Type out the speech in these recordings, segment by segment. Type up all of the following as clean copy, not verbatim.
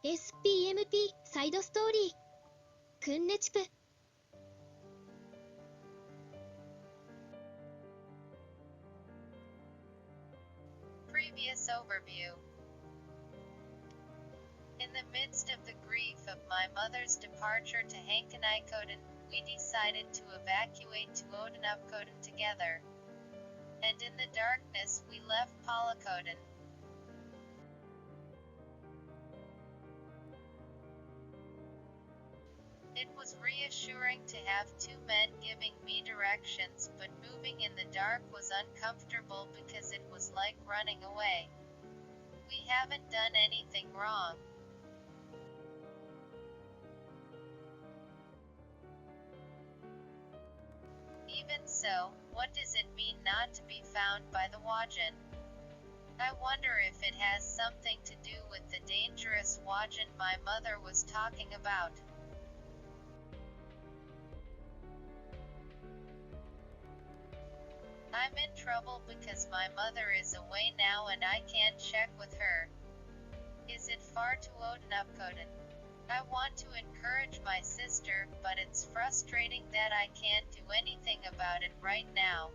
SPMP サイドストーリーくんねちぷ。 Previous overview. In the midst of the grief of my mother's departure to Hankanikoden, we decided to evacuate to Odenupkoden together. And in the darkness we left Palakoden. It was reassuring to have two men giving me directions, but moving in the dark was uncomfortable because it was like running away. We haven't done anything wrong. Even so, what does it mean not to be found by the Wajin? I wonder if it has something to do with the dangerous Wajin my mother was talking about. I'm in trouble because my mother is away now and I can't check with her. Is it far to Odenupkoden? I want to encourage my sister, but it's frustrating that I can't do anything about it right now.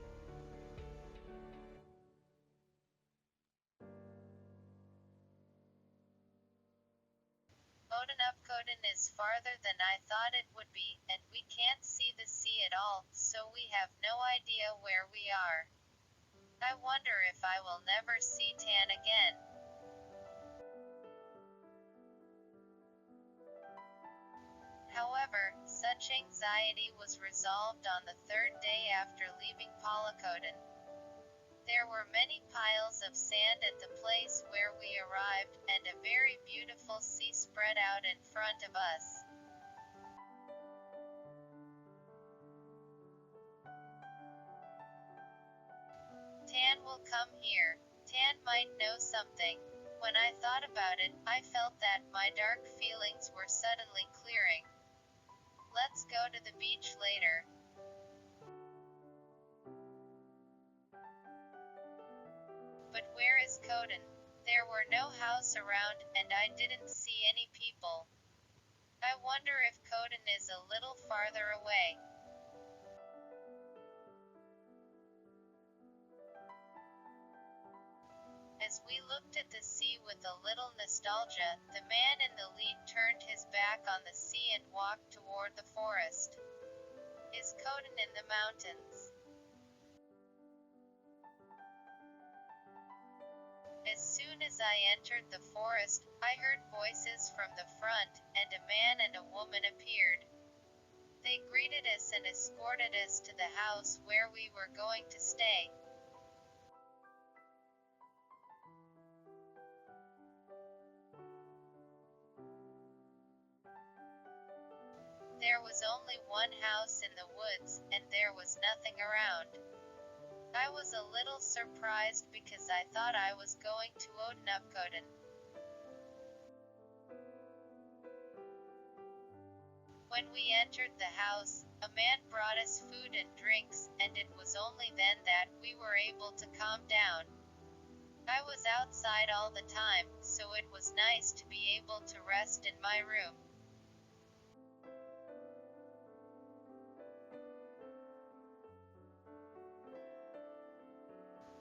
Odenupkoden is farther than I thought it would be, and we can't see the sea at all, so we have no idea where we are. I wonder if I will never see Tan again. However, such anxiety was resolved on the third day after leaving Palakoden. There were many piles of sand at the place where we arrived, and a very beautiful sea spread out in front of us. Tan will come here. Tan might know something. When I thought about it, I felt that my dark feelings were suddenly clearing. Let's go to the beach later. But where is Koden? There were no house around, and I didn't see any people. I wonder if Koden is a little farther away. As we looked at the sea with a little nostalgia, the man in the lead turned his back on the sea and walked toward the forest. Is Koden in the mountains? As soon as I entered the forest, I heard voices from the front, and a man and a woman appeared. They greeted us and escorted us to the house where we were going to stay. There was only one house in the woods, and there was nothing around. I was a little surprised because I thought I was going to Odenupkoden. When we entered the house, a man brought us food and drinks, and it was only then that we were able to calm down. I was outside all the time, so it was nice to be able to rest in my room.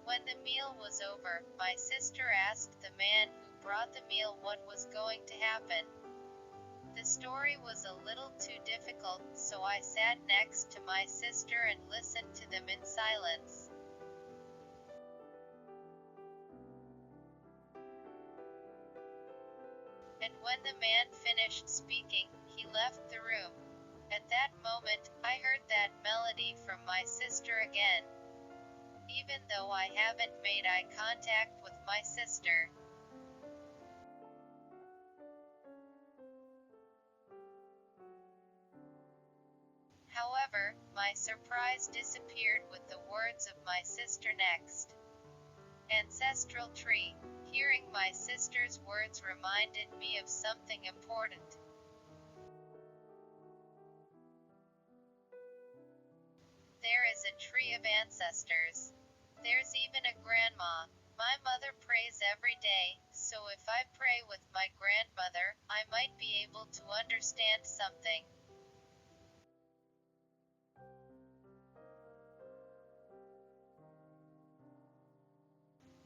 When the meal was over, my sister asked the man who brought the meal what was going to happen. The story was a little too difficult, so I sat next to my sister and listened to them in silence. And when the man finished speaking, he left the room. At that moment, I heard that melody from my sister again. Even though I haven't made eye contact with my sister. However, my surprise disappeared with the words of my sister next. Ancestral tree. Hearing my sister's words reminded me of something important. There is a tree of ancestors. There's even a grandma. My mother prays every day, so if I pray with my grandmother, I might be able to understand something.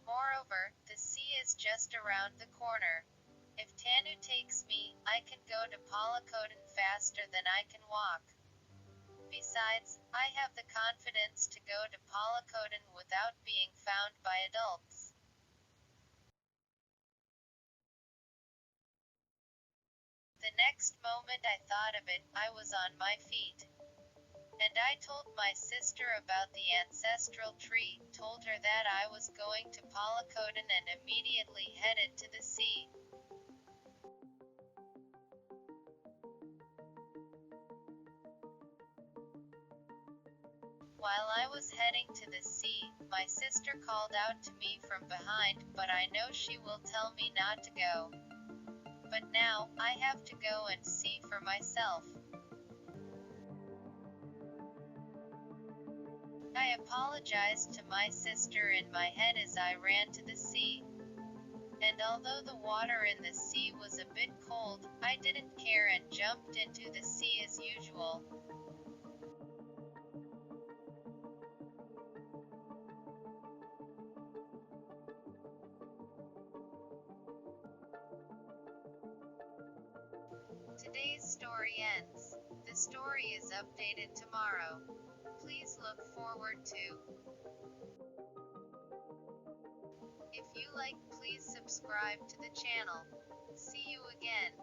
Moreover, the sea is just around the corner. If Tanu takes me, I can go to Palakodan faster than I can walk. Besides, I have the confidence to go to Palakodan without being found by adults. The next moment I thought of it, I was on my feet. And I told my sister about the ancestral tree, told her that I was going to Palakodan and immediately headed to the sea. While I was heading to the sea, my sister called out to me from behind, but I know she will tell me not to go. But now, I have to go and see for myself. I apologized to my sister in my head as I ran to the sea. And although the water in the sea was a bit cold, I didn't care and jumped into the sea as usual. Today's story ends. The story is updated tomorrow. Please look forward to. If you like, please subscribe to the channel. See you again.